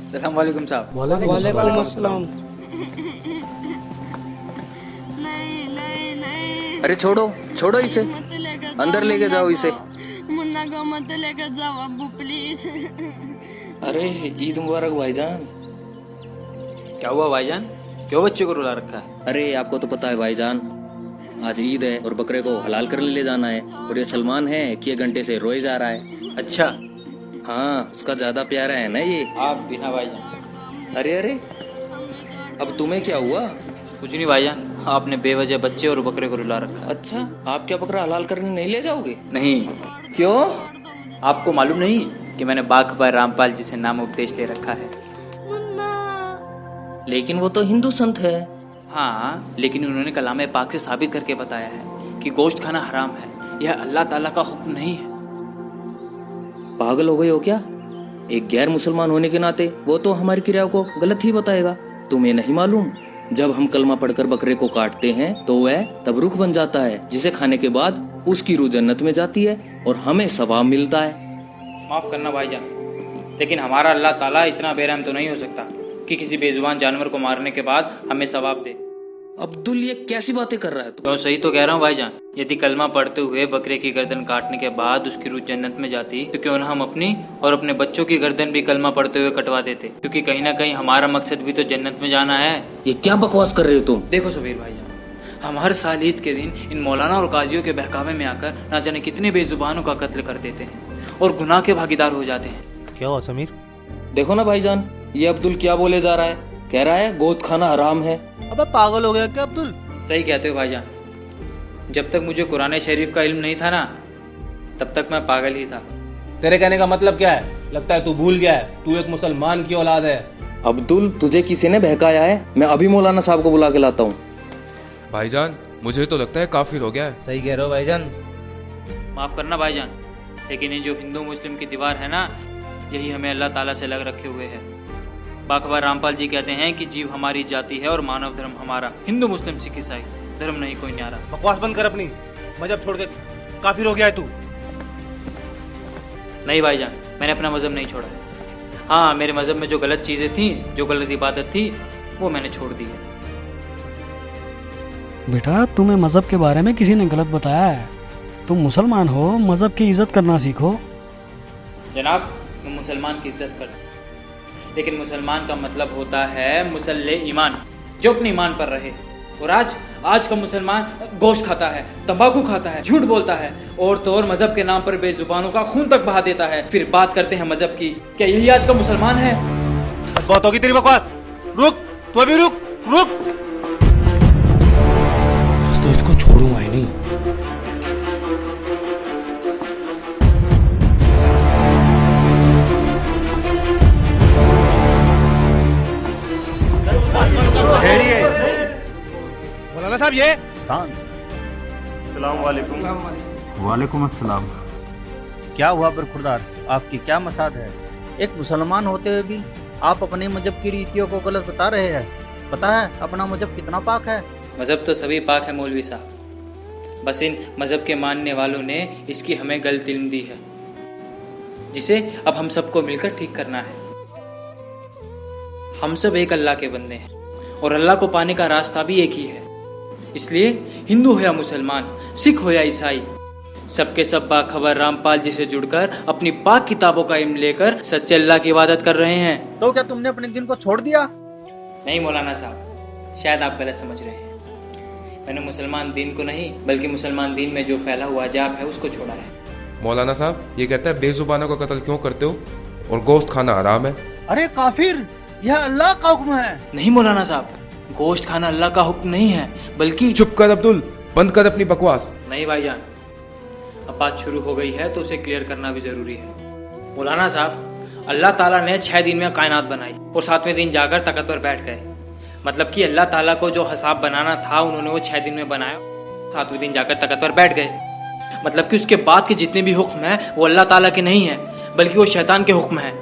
सलाम वालेकुम साहब। वालेकुम अस्सलाम। अरे छोड़ो छोड़ो इसे, अंदर लेके जाओ इसे। मुन्ना को मत लेकर जाओ अब्बू प्लीज। अरे ईद मुबारक भाईजान। क्या हुआ भाईजान, क्यों बच्चे को रुला रखा है? अरे आपको तो पता है भाईजान, आज ईद है और बकरे को हलाल करने ले जाना है, और ये सलमान है कि ये घंटे से रोए जा रहा है। अच्छा, हाँ उसका ज्यादा प्यारा है ना ये। आप बिना भाईजान। अरे अरे अब तुम्हें क्या हुआ? कुछ नहीं भाईजान, आपने बेवजह बच्चे और बकरे को रुला रखा है। अच्छा, आप क्या बकरा हलाल करने नहीं ले जाओगे? नहीं। क्यों? आपको मालूम नहीं कि मैंने बाघ रामपाल जी से नाम उपदेश ले रखा है? लेकिन वो तो हिंदू संत है। हाँ, लेकिन उन्होंने कलाम पाक से साबित करके बताया है कि गोश्त खाना हराम है। यह अल्लाह ताला का हुक्म नहीं है। पागल हो गए हो क्या? एक गैर मुसलमान होने के नाते वो तो हमारी क्रियाओं को गलत ही बताएगा। तुम्हें नहीं मालूम, जब हम कलमा पढ़कर बकरे को काटते हैं तो वह तब रूह बन जाता है, जिसे खाने के बाद उसकी रूह जन्नत में जाती है और हमें सवाब मिलता है। माफ़ करना भाईजान, लेकिन हमारा अल्लाह ताला इतना बेरहम तो नहीं हो सकता कि किसी बेजुबान जानवर को मारने के बाद हमें सवाब दे। अब्दुल ये कैसी बातें कर रहा है तू? तो सही तो कह रहा हूँ भाईजान। यदि कलमा पढ़ते हुए बकरे की गर्दन काटने के बाद उसकी रूह जन्नत में जाती तो क्यों न हम अपनी और अपने बच्चों की गर्दन भी कलमा पढ़ते हुए कटवा देते, क्योंकि कहीं ना कहीं हमारा मकसद भी तो जन्नत में जाना है। ये क्या बकवास कर रहे हो तुम? देखो सबीर भाईजान, हम हर साल ईद के दिन इन मौलाना और काजियों के बहकावे में आकर ना जाने कितने बेजुबानों का कत्ल कर देते हैं और गुनाह के भागीदार हो जाते हैं। क्या हुआ समीर? देखो ना भाईजान, ये अब्दुल क्या बोले जा रहा है। कह रहा है गोश्त खाना हराम है। अबे पागल हो गया क्या अब्दुल? सही कहते हो भाईजान, जब तक मुझे कुरान शरीफ का इल्म नहीं था ना, तब तक मैं पागल ही था। तेरे कहने का मतलब क्या है? लगता है तू भूल गया है, तू एक मुसलमान की औलाद है। अब्दुल तुझे किसी ने बहकाया है। मैं अभी मौलाना साहब को बुला के लाता हूँ। भाईजान मुझे तो लगता है काफिर हो गया है। सही कह रहे हो भाईजान। माफ़ करना भाईजान, लेकिन ये जो हिंदू मुस्लिम की दीवार है ना, यही हमें अल्लाह ताला से लग रखे हुए है। बाघ रामपाल जी कहते हैं कि जीव हमारी जाति है और मानव धर्म हमारा। हिंदू मुस्लिम सिख ईसाई धर्म नहीं कोई न्यारा। बकवास बंद कर अपनी, मजहब छोड़ के काफिर हो गया है तू। नहीं भाईजान, मैंने अपना मजहब नहीं छोड़ा। हाँ, मेरे मजहब में जो गलत चीज़ें थी, जो गलत इबादत थी, वो मैंने छोड़ दी है। बेटा, तुम्हें मजहब के बारे में किसी ने गलत बताया है। तुम मुसलमान हो, मजहब की इज्जत करना सीखो। जनाब, मैं मुसलमान की इज्जत करता हूँ, लेकिन मुसलमान का मतलब होता है मुसल्ले ईमान, जो अपने ईमान पर रहे। और आज का मुसलमान गोश्त खाता है, तंबाकू खाता है, झूठ बोलता है, और तो और मजहब के नाम पर बेजुबानों का खून तक बहा देता है। फिर बात करते हैं मजहब की। क्या यही आज का मुसलमान है? बहुत होगी तेरी बकवास। रुक, तू अभी रुक रुक। आज तो इसको छोड़ूंगा ही नहीं। मौलाना साहब ये सलाम वालेकुम। वालेकुम अस्सलाम। क्या हुआ बरखुरदार, आपकी क्या मसाद है? एक मुसलमान होते हुए भी आप अपने मजहब की रीतियों को गलत बता रहे हैं। पता है अपना मजहब कितना पाक है? मजहब तो सभी पाक है मौलवी साहब, बस इन मजहब के मानने वालों ने इसकी हमें गलत इल्म दी है, जिसे अब हम सबको मिलकर ठीक करना है। हम सब एक अल्लाह के बंदे हैं और अल्लाह को पाने का रास्ता भी एक ही है। इसलिए हिंदू हो या मुसलमान, सिख हो या ईसाई, सबके सब बाखबर रामपाल जी से जुड़कर अपनी पाक किताबों का इल्म लेकर सच्चे अल्लाह की इबादत कर रहे हैं। तो क्या तुमने अपने दिन को छोड़ दिया? नहीं मौलाना साहब, शायद आप गलत समझ रहे हैं। मैंने मुसलमान दीन को नहीं, बल्कि मुसलमान दीन में जो फैला हुआ अजाब है उसको छोड़ा है। मौलाना साहब ये कहता है बेजुबानों का कत्ल क्यों करते हो और गोश्त खाना हराम है। अरे काफिर, यह अल्लाह का हुक्म है। नहीं मौलाना साहब, गोश्त खाना अल्लाह का हुक्म नहीं है, बल्कि चुप कर अब्दुल, बंद कर अपनी बकवास। नहीं भाईजान, अब बात शुरू हो गई है तो उसे क्लियर करना भी जरूरी है। मौलाना साहब, अल्लाह ताला ने 6 दिन में कायनात बनाई और 7वें दिन जाकर तख्त पर बैठ गए। मतलब कि अल्लाह ताला को जो हिसाब बनाना था उन्होंने वो 6 दिन में बनाया, 7वें दिन जाकर तख्त पर बैठ गए। मतलब कि उसके बाद के जितने भी हुक्म हैं वो अल्लाह ताला के नहीं है, बल्कि वो शैतान के हुक्म हैं।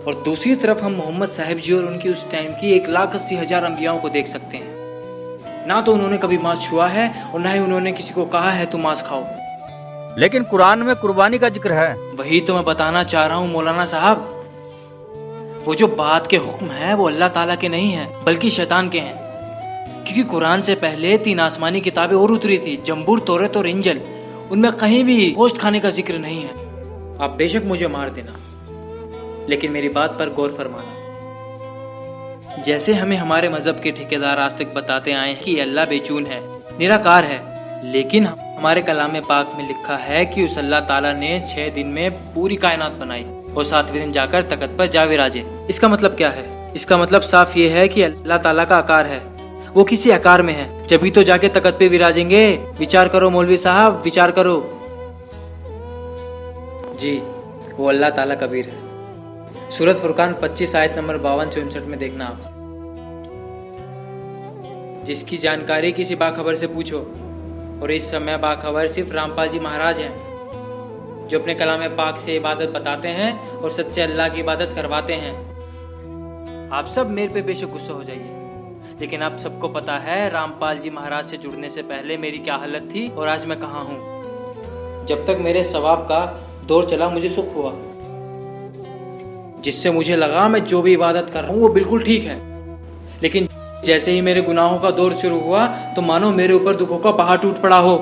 और दूसरी तरफ हम मोहम्मद साहिब जी और उनकी उस टाइम की 1,80,000 अंबियाओं को देख सकते हैं। ना तो उन्होंने कभी मांस छुआ है और ना ही उन्होंने किसी को कहा है तुम मांस खाओ। लेकिन कुरान में कुर्बानी का जिक्र है। वही तो मैं बताना चाह रहा हूँ मौलाना साहब, वो जो बात के हुक्म है वो अल्लाह ताला के नहीं है बल्कि शैतान के हैं। क्योंकि कुरान से पहले 3 आसमानी किताबें और उतरी थी, जंबूर, तौरात और इंजिल। उनमें कहीं भी गोश्त खाने का जिक्र नहीं है। आप बेशक मुझे मार देना, लेकिन मेरी बात पर गौर फरमाना। जैसे हमें हमारे मजहब के ठेकेदार आज तक बताते आए हैं कि अल्लाह बेचून है, निराकार है, लेकिन हमारे कलाम पाक में लिखा है कि उस अल्लाह ताला ने 6 दिन में पूरी कायनात बनाई और 7वें दिन जाकर तख्त पर जा विराजे। इसका मतलब क्या है? इसका मतलब साफ ये है कि अल्लाह ताला का आकार है, वो किसी आकार में है, जब तो जाके तख्त पे विराजेंगे। विचार करो मौलवी साहब, विचार करो। जी, वो अल्लाह ताला कबीर है। सूरत फुरकान 25 आयत नंबर 52-64 में देखना आप। जिसकी जानकारी किसी बाखबर से पूछो, और इस समय बाखबर सिर्फ रामपाल जी महाराज हैं, जो अपने कलाम पाक से इबादत बताते हैं और सच्चे अल्लाह की इबादत करवाते हैं। आप सब मेरे पे बेशक गुस्सा हो जाइए, लेकिन आप सबको पता है रामपाल जी महाराज से जुड़ने से पहले मेरी क्या हालत थी और आज मैं कहाँ हूँ। जब तक मेरे सवाब का दौर चला मुझे सुख हुआ, जिससे मुझे लगा मैं जो भी इबादत कर रहा हूँ वो बिल्कुल ठीक है। लेकिन जैसे ही मेरे गुनाहों का दौर शुरू हुआ तो मानो मेरे ऊपर दुखों का पहाड़ टूट पड़ा हो,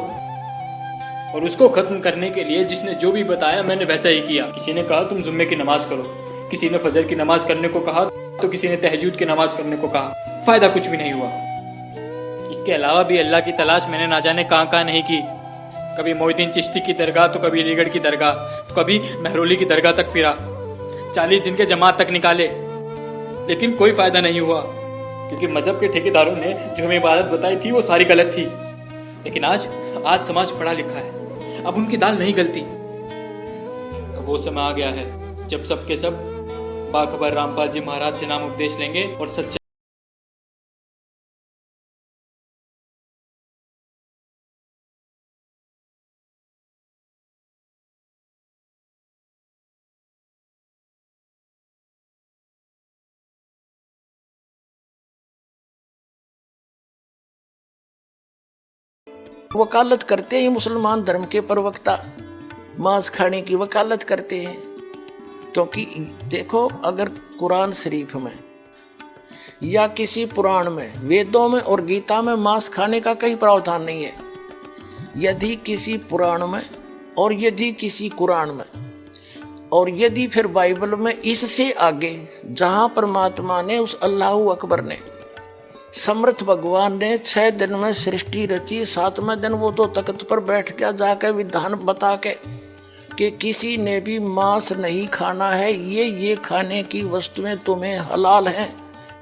और उसको खत्म करने के लिए जिसने जो भी बताया मैंने वैसा ही किया। किसी ने कहा तुम जुम्मे की नमाज करो, किसी ने फजर की नमाज करने को कहा, तो किसी ने तहज्जुद की नमाज करने को कहा। फायदा कुछ भी नहीं हुआ। इसके अलावा भी अल्लाह की तलाश मैंने ना जाने कहाँ नहीं की। कभी मोहिद्दीन चिश्ती की दरगाह, तो कभी अलीगढ़ की दरगाह, तो कभी महरौली की दरगाह तक फिरा। 40 दिन के जमात तक निकाले, लेकिन कोई फायदा नहीं हुआ, क्योंकि मजहब के ठेकेदारों ने जो हमें इबादत बताई थी वो सारी गलत थी। लेकिन आज समाज पढ़ा लिखा है, अब उनकी दाल नहीं गलती। अब वो समय आ गया है जब सब के सब बाखबर रामपाल जी महाराज से नाम उपदेश लेंगे और सच्चा वकालत करते हैं मुसलमान धर्म के प्रवक्ता, मांस खाने की वकालत करते हैं। क्योंकि देखो, अगर कुरान शरीफ में या किसी पुराण में, वेदों में और गीता में मांस खाने का कहीं प्रावधान नहीं है। यदि किसी पुराण में और यदि किसी कुरान में और यदि फिर बाइबल में, इससे आगे जहां परमात्मा ने, उस अल्लाह अकबर ने, समर्थ भगवान ने 6 दिन में सृष्टि रची, 7वें दिन वो तो तख्त पर बैठ गया जाकर विधान बता के कि किसी ने भी मांस नहीं खाना है, ये खाने की वस्तुएं तुम्हें हलाल हैं,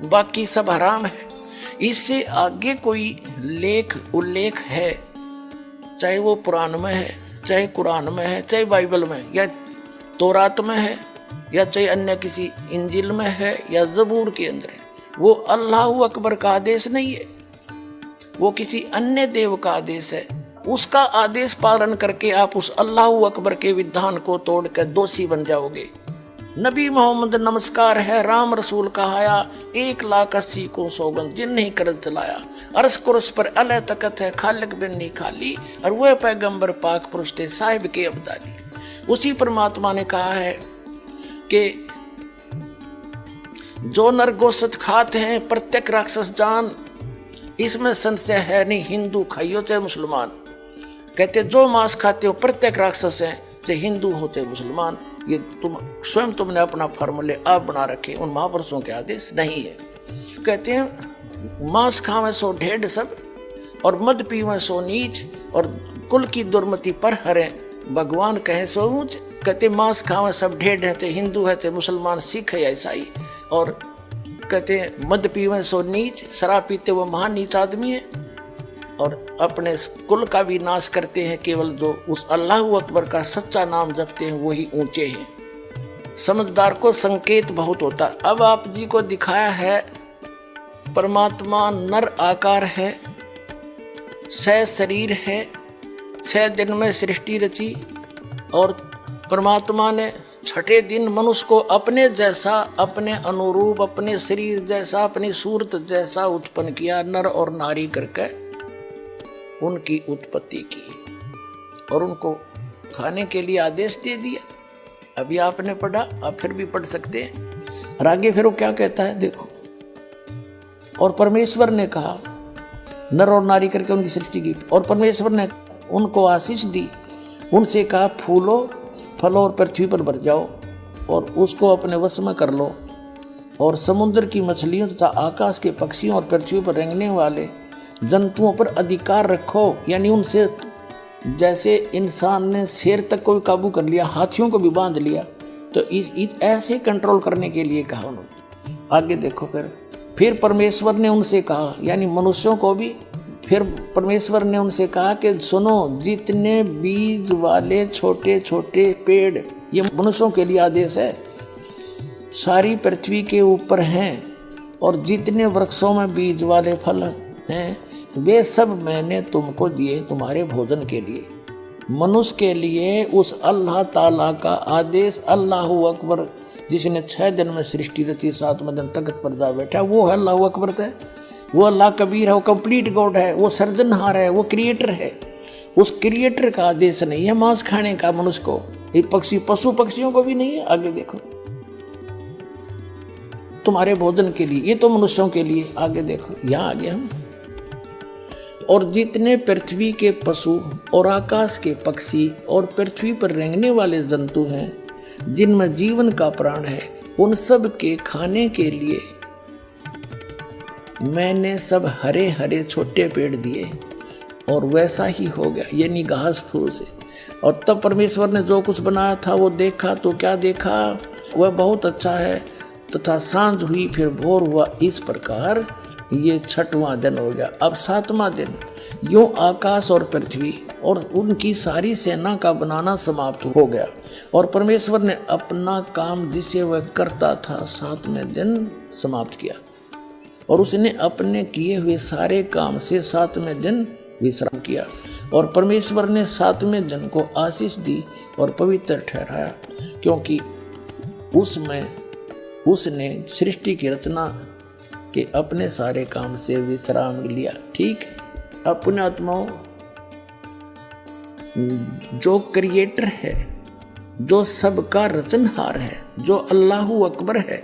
बाकी सब हराम है। इससे आगे कोई लेख उल्लेख है, चाहे वो पुराण में है, चाहे कुरान में है, चाहे बाइबल में या तौरात में है, या चाहे अन्य किसी इंजिल में है या जबूर के अंदर है, वो अल्लाह अकबर का आदेश नहीं है, वो किसी अन्य देव का आदेश है। उसका आदेश पालन करके आप उस अल्लाह अकबर के विधान को तोड़कर दोषी बन जाओगे। नबी मोहम्मद नमस्कार है, राम रसूल कहाया, 1,80,000 को सौगंध जिन नहीं कर चलाया। अरस कुरस पर अल तकत है, खालिक बिन नहीं खाली, और वह पैगंबर पाक पुरुष थे साहिब के अब्दाली। उसी परमात्मा ने कहा है कि जो नर गोश्त खाते हैं प्रत्येक राक्षस जान, इसमें संशय है नहीं, हिंदू खाइयो चाहे मुसलमान। कहते जो मांस खाते हो प्रत्येक राक्षस है, चाहे हिंदू हो चाहे मुसलमान। ये तुमने अपना फार्मूले आप बना रखे, उन महापुरुषों के आदेश नहीं है। कहते हैं मांस खावे सो ढेढ़ सब, और मद पीवे सो नीच, और कुल की दुर्मति पर हरे, भगवान कहे सो ऊंच। कहते मांस खावे सब ढेढ़ है, चाहे हिंदू है चाहे मुसलमान, सिख है या ईसाई। और कहते हैं मद पीवे सो नीच, शराब पीते वो महान नीच आदमी है। और अपने कुल का भी नाश करते हैं। केवल जो उस अल्लाह अकबर का सच्चा नाम जपते हैं वही ऊंचे हैं। समझदार को संकेत बहुत होता। अब आप जी को दिखाया है परमात्मा नर आकार है, 6 शरीर है, 6 दिन में सृष्टि रची और परमात्मा ने छठे दिन मनुष्य को अपने जैसा, अपने अनुरूप, अपने शरीर जैसा, अपनी सूरत जैसा उत्पन्न किया। नर और नारी करके उनकी उत्पत्ति की और उनको खाने के लिए आदेश दे दिया। अभी आपने पढ़ा, आप फिर भी पढ़ सकते हैं। और आगे फिर वो क्या कहता है देखो। और परमेश्वर ने कहा, नर और नारी करके उनकी सृष्टि की, और परमेश्वर ने उनको आशीष दी। उनसे कहा फूलो, फलो और पृथ्वी पर भर जाओ और उसको अपने वश में कर लो। और समुद्र की मछलियों तथा आकाश के पक्षियों और पृथ्वी पर रेंगने वाले जंतुओं पर अधिकार रखो। यानी उनसे जैसे इंसान ने शेर तक को भी काबू कर लिया, हाथियों को भी बांध लिया, तो इस ऐसे कंट्रोल करने के लिए कहा उन्होंने। आगे देखो फिर परमेश्वर ने उनसे कहा, यानी मनुष्यों को भी, फिर परमेश्वर ने उनसे कहा कि सुनो, जितने बीज वाले छोटे छोटे पेड़, ये मनुष्यों के लिए आदेश है, सारी पृथ्वी के ऊपर हैं, और जितने वृक्षों में बीज वाले फल हैं वे सब मैंने तुमको दिए तुम्हारे भोजन के लिए। मनुष्य के लिए उस अल्लाह ताला का आदेश, अल्लाह अकबर, जिसने 6 दिन में सृष्टि रची, 7वें दिन तख्त पर जा बैठा, वो है अल्लाह अकबर है। वो अल्लाह कबीर है, वो कंप्लीट गॉड है, वो सर्जनहार है, वो क्रिएटर है। उस क्रिएटर का आदेश नहीं है मांस खाने का मनुष्य को, ये पशु पक्षियों को भी नहीं है। आगे देखो, तुम्हारे भोजन के लिए, ये तो मनुष्यों के लिए। आगे देखो, यहाँ आगे हम, और जितने पृथ्वी के पशु और आकाश के पक्षी और पृथ्वी पर रेंगने वाले जंतु हैं, जिनमें जीवन का प्राण है, उन सब के खाने के लिए मैंने सब हरे हरे छोटे पेड़ दिए। और वैसा ही हो गया, यानी घास फूस से। और तब परमेश्वर ने जो कुछ बनाया था वो देखा, तो क्या देखा, वह बहुत अच्छा है। तथा सांझ हुई, फिर भोर हुआ। इस प्रकार ये 6वां दिन हो गया। अब 7वां दिन, यूं आकाश और पृथ्वी और उनकी सारी सेना का बनाना समाप्त हो गया। और परमेश्वर ने अपना काम जिसे वह करता था 7वें दिन समाप्त किया। और उसने अपने किए हुए सारे काम से 7वें दिन विश्राम किया। और परमेश्वर ने 7वें दिन को आशीष दी और पवित्र ठहराया, क्योंकि उसमें उसने सृष्टि की रचना के अपने सारे काम से विश्राम लिया। ठीक, अपने आत्माओं, जो क्रिएटर है, जो सबका रचनहार है, जो अल्लाह अकबर है,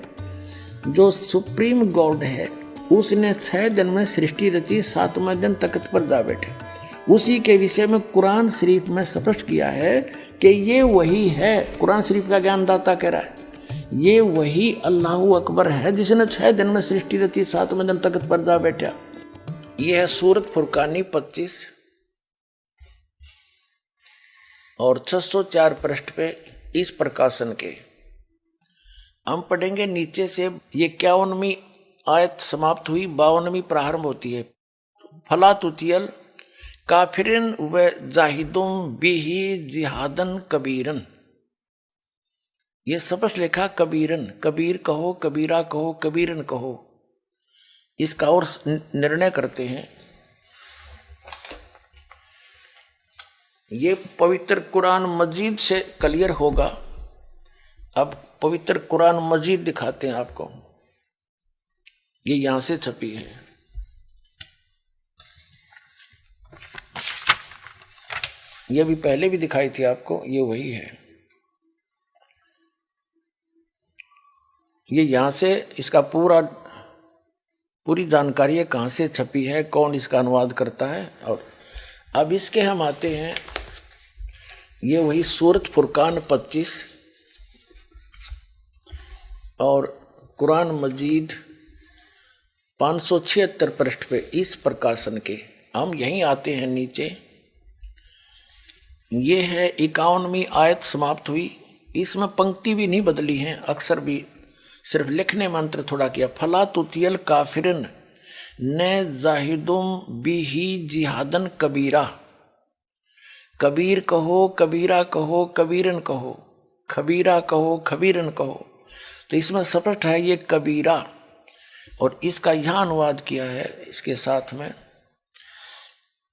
जो सुप्रीम गॉड है, उसने 6 दिन में सृष्टि रची, 7वें दिन तख्त पर जा बैठे। उसी के विषय में कुरान शरीफ में स्पष्ट किया है कि ये वही है। कुरान शरीफ का ज्ञानदाता कह रहा है, ये वही अल्लाह अकबर है जिसने 6 दिन में सृष्टि रची, 7वें दिन तख्त पर जा बैठा। यह है सूरत फुरकानी 25 और 604 पृष्ठ पे इस प्रकाशन के। हम पढ़ेंगे नीचे से। ये 51वीं आयत समाप्त हुई, 52वीं प्रारंभ होती है। फला तुतियल काफिरन व जाहिदुम बिही जिहादन कबीरन। ये स्पष्ट लिखा कबीरन, कबीर कहो, कबीरा कहो, कबीरन कहो। इसका और निर्णय करते हैं। ये पवित्र कुरान मजीद से क्लियर होगा। अब पवित्र कुरान मजीद दिखाते हैं आपको। ये यहां से छपी है। ये भी पहले भी दिखाई थी आपको, ये वही है। ये यहां से इसका पूरी जानकारी है, कहां से छपी है, कौन इसका अनुवाद करता है। और अब इसके हम आते हैं, ये वही सूरत फुरकान 25 और कुरान मजीद 576 पृष्ठ पे इस प्रकाशन के। हम यहीं आते हैं नीचे। ये है 51वीं आयत समाप्त हुई। इसमें पंक्ति भी नहीं बदली है, अक्सर भी सिर्फ लिखने मंत्र थोड़ा किया। फला तुतियल काफिरन, न जाहिदुम बिही जिहादन कबीरा। कबीर कहो, कबीरा कहो, कबीरन कहो, खबीरा कहो, खबीरन कहो। तो इसमें स्पष्ट है ये कबीरा, और इसका यहाँ अनुवाद किया है इसके साथ में।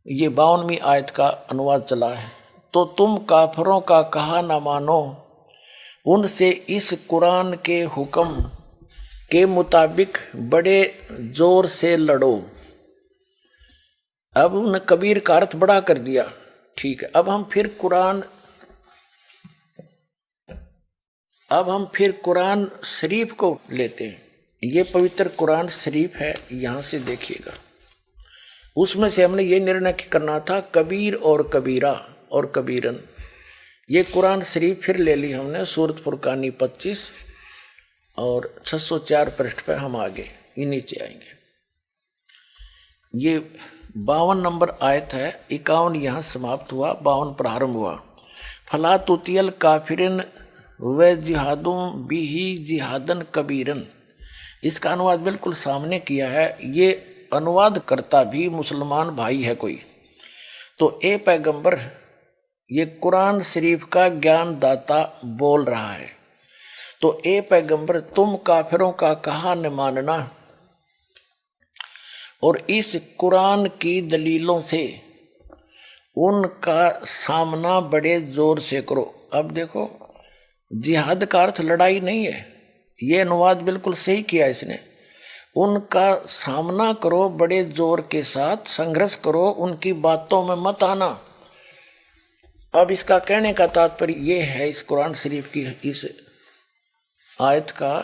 ये 52वीं आयत का अनुवाद चला है। तो तुम काफरों का कहा न मानो, उनसे इस कुरान के हुक्म के मुताबिक बड़े जोर से लड़ो। अब उन कबीर का अर्थ बड़ा कर दिया, ठीक है। अब हम फिर कुरान शरीफ को लेते हैं। ये पवित्र कुरान शरीफ है, यहाँ से देखिएगा। उसमें से हमने ये निर्णय करना था कबीर और कबीरा और कबीरन। ये कुरान शरीफ फिर ले ली हमने, सूरत फुरकानी 25 और 604 पृष्ठ पे हम आगे ये नीचे आएंगे। ये 52 नंबर आयत है, 51 यहाँ समाप्त हुआ, 52 प्रारंभ हुआ। फला तुतियल काफिरिन व जिहादुम बिही जिहादन कबीरन। इसका अनुवाद बिल्कुल सामने किया है। ये अनुवाद करता भी मुसलमान भाई है कोई। तो ए पैगंबर, ये कुरान शरीफ का ज्ञान दाता बोल रहा है। तो ए पैगंबर, तुम काफिरों का कहा न मानना और इस कुरान की दलीलों से उनका सामना बड़े जोर से करो। अब देखो, जिहाद का अर्थ लड़ाई नहीं है, ये अनुवाद बिल्कुल सही किया इसने। उनका सामना करो बड़े जोर के साथ, संघर्ष करो, उनकी बातों में मत आना। अब इसका कहने का तात्पर्य ये है इस कुरान शरीफ की इस आयत का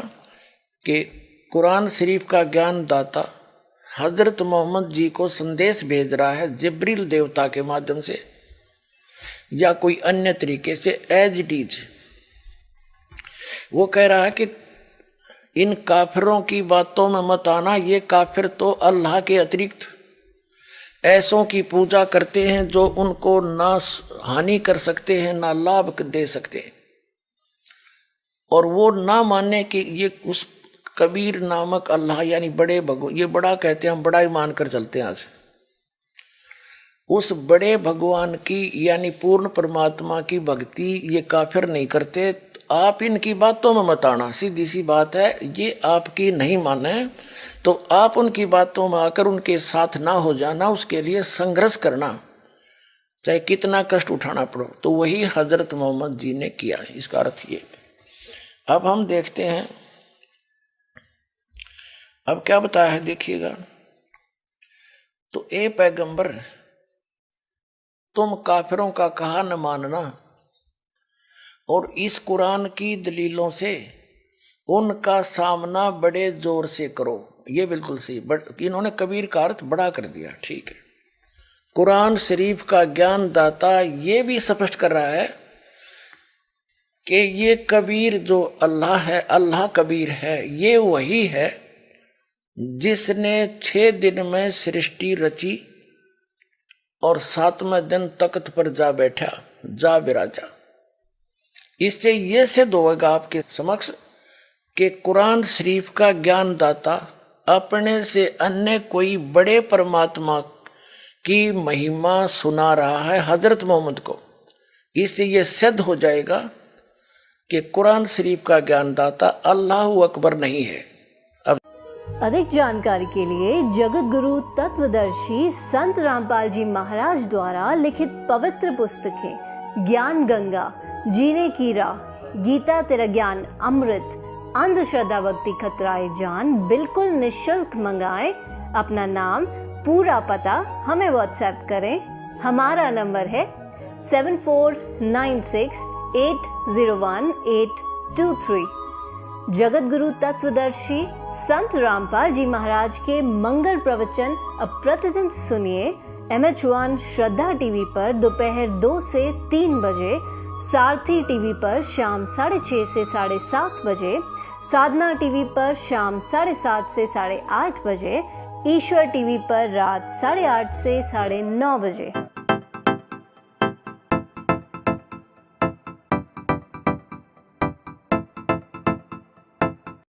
कि कुरान शरीफ का ज्ञान दाता हजरत मोहम्मद जी को संदेश भेज रहा है जिब्रील देवता के माध्यम से या कोई अन्य तरीके से, एज इट इज। वो कह रहा है कि इन काफिरों की बातों में मत आना। ये काफिर तो अल्लाह के अतिरिक्त ऐसों की पूजा करते हैं जो उनको ना हानि कर सकते हैं ना लाभ दे सकते हैं, और वो ना मानने कि ये उस कबीर नामक अल्लाह यानी बड़े भगवान, ये बड़ा कहते हैं, हम बड़ा ही मान कर चलते हैं आज, उस बड़े भगवान की यानी पूर्ण परमात्मा की भक्ति ये काफिर नहीं करते। आप इनकी बातों में मत आना, सीधी सी बात है। ये आपकी नहीं माने तो आप उनकी बातों में आकर उनके साथ ना हो जाना, उसके लिए संघर्ष करना, चाहे कितना कष्ट उठाना पड़ो। तो वही हजरत मोहम्मद जी ने किया है, इसका अर्थ ये। अब हम देखते हैं अब क्या बताया है, देखिएगा। तो ए पैगंबर, तुम काफिरों का कहा न मानना और इस कुरान की दलीलों से उनका सामना बड़े जोर से करो। ये बिल्कुल सही, इन्होंने कबीर का अर्थ बड़ा कर दिया, ठीक है। कुरान शरीफ का ज्ञान दाता ये भी स्पष्ट कर रहा है कि ये कबीर जो अल्लाह है, अल्लाह कबीर है, ये वही है जिसने 6 दिन में सृष्टि रची और 7वें दिन तख्त पर जा बैठा, जा विराजा। इससे ये सिद्ध होगा आपके समक्ष कि कुरान शरीफ का ज्ञान दाता अपने से अन्य कोई बड़े परमात्मा की महिमा सुना रहा है हजरत मोहम्मद को। इससे ये सिद्ध हो जाएगा कि कुरान शरीफ का ज्ञान दाता अल्लाह अकबर नहीं है। अधिक जानकारी के लिए जगत गुरु तत्वदर्शी संत रामपाल जी महाराज द्वारा लिखित पवित्र पुस्तकें ज्ञान गंगा, जीने की राह, गीता तेरा ज्ञान अमृत, अंधश्रद्धा भक्ति खतराए जान बिल्कुल निःशुल्क मंगाएं। अपना नाम, पूरा पता हमें व्हाट्सएप करें। हमारा नंबर है 7496801823। जगत गुरु तत्वदर्शी संत रामपाल जी महाराज के मंगल प्रवचन अब प्रतिदिन सुनिए MH1 श्रद्धा टीवी पर दोपहर 2 से 3 बजे, सारथी टीवी पर शाम 6:30 से 7:30 बजे, साधना टीवी पर शाम 7:30 से 8:30 बजे, ईश्वर टीवी पर रात 8:30 से 9:30 बजे।